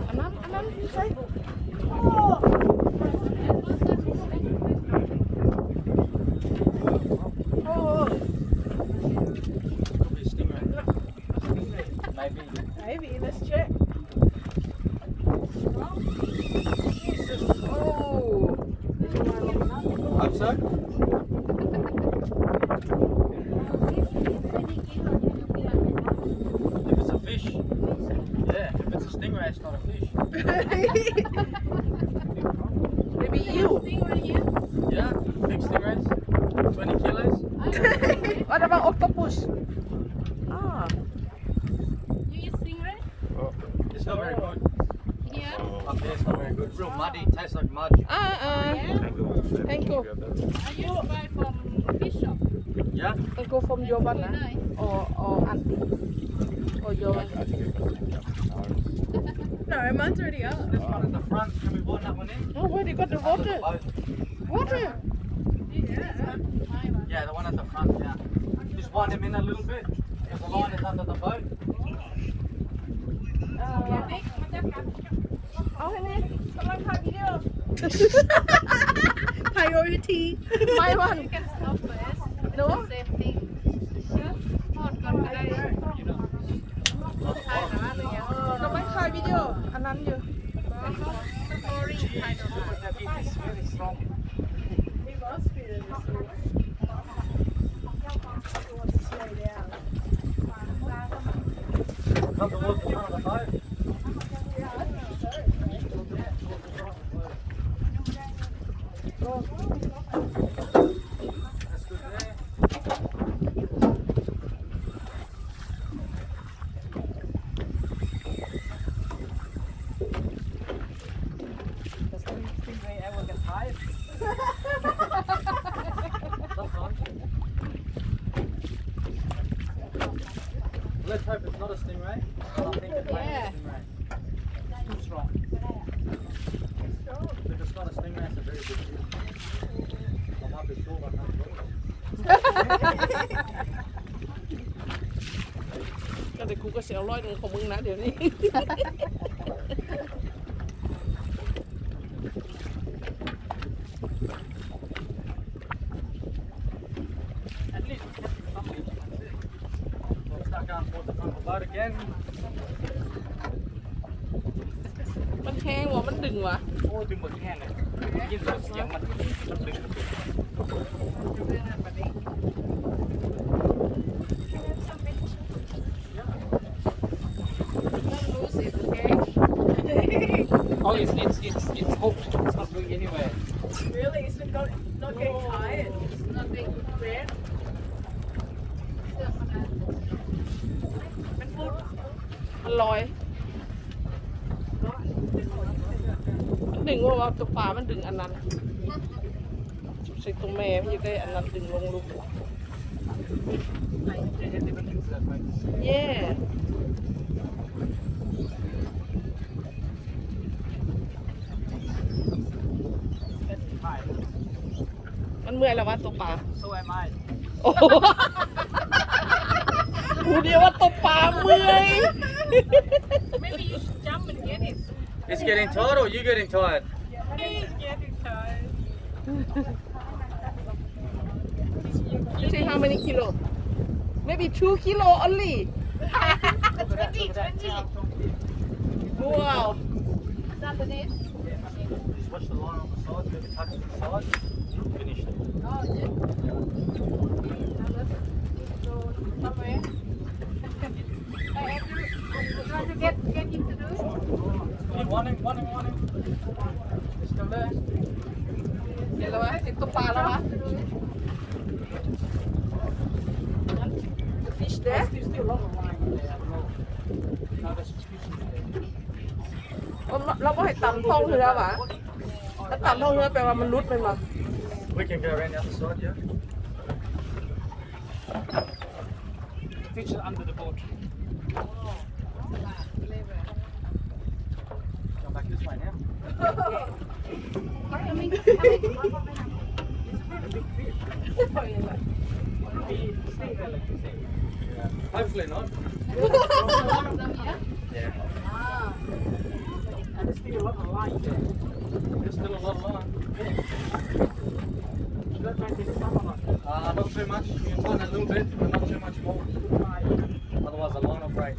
อันนั้นใช่โอ้ Could be a stingray. Maybe. maybe let's check oh Hope so. If it's a fish, yeah. If it's a stingray, it's not a fish. maybe you Yeah, big stingrays, 20 kilos. what about octopus ah It's not very good. Yeah. Up there, it's not very good. Real muddy, tastes like mud. thank you I used to buy from fish shop. Yeah? thank you from your one Nice. or auntie or your one No, mine's already up. This one at the front, can we board that one in? oh where you got the Under the water boat. water Yeah, the one at the front, yeah. Just wind them in a little bit, because the line is under the boat. เอาให้แน่กำลังถ่ายวิดีโอ Priority. my one You can stop first. no Same thing. Hot gun today. ใช่หรือว่าหรือยัง กำลังถ่ายวิดีโออันนั้นอยู่ Story ใช่หรือว่า That beef is very strong. Come towards the front of the boat. That's good there. Does stingray ever get tired? Sometimes. Let's hope it's not a stingray. I think it might be a stingray. It's too strong. If it's not a stingray, it's a very good fish. I might be short, I can't do it. ก็เดี๋ยวกูก็เสีย100นึงของมึงนะเดี๋ยวนี้ At least we kept it something. We'll start going towards the front of the boat again. มันแข็งวะมันดึงวะ โอ้ยดึงหมดแค่เลยยินเสียงมันดึง Lose it, okay? Oh, it's hooked. It's not going anywhere. Really? It's not getting tired. It's not getting red. มันลอยมันดึงว่าตัวปลามันดึงอันนั้นใส่ตัวแม่มันจะได้อันนั้นดึงลงลูก เย่ มันเมื่อยแล้ววะตัวปลา So am I. โอ้โหกูเดียวว่าตัวปลาเมื่อย Maybe you should jump and get it. It's getting tired or you getting tired? He's getting tired. You see how many kilo? Maybe 2 kilo only. 20. Wow. Is that the net? Just watch the line on the side, maybe touch the side. Finished. Oh, is it? Now let's go somewhere. Try to get him to do it. One him. It's still there. เห็นแล้ววะเห็นตัวปลาแล้ววะ The fish there? There's still a lot of line there. No, there's fish in there. เราก็ให้ต่ำท้องเรือวะถ้าต่ำท้องเรือแปลว่ามันรุดไปมั้ง We can go around the other side, yeah? Fish are under the boat. Come back this way now. Coming. Hopefully not. One of them here. Yeah. Ah. There's still a lot on. Not too much. You can turn a little bit, but not too much more. Otherwise, the line will break.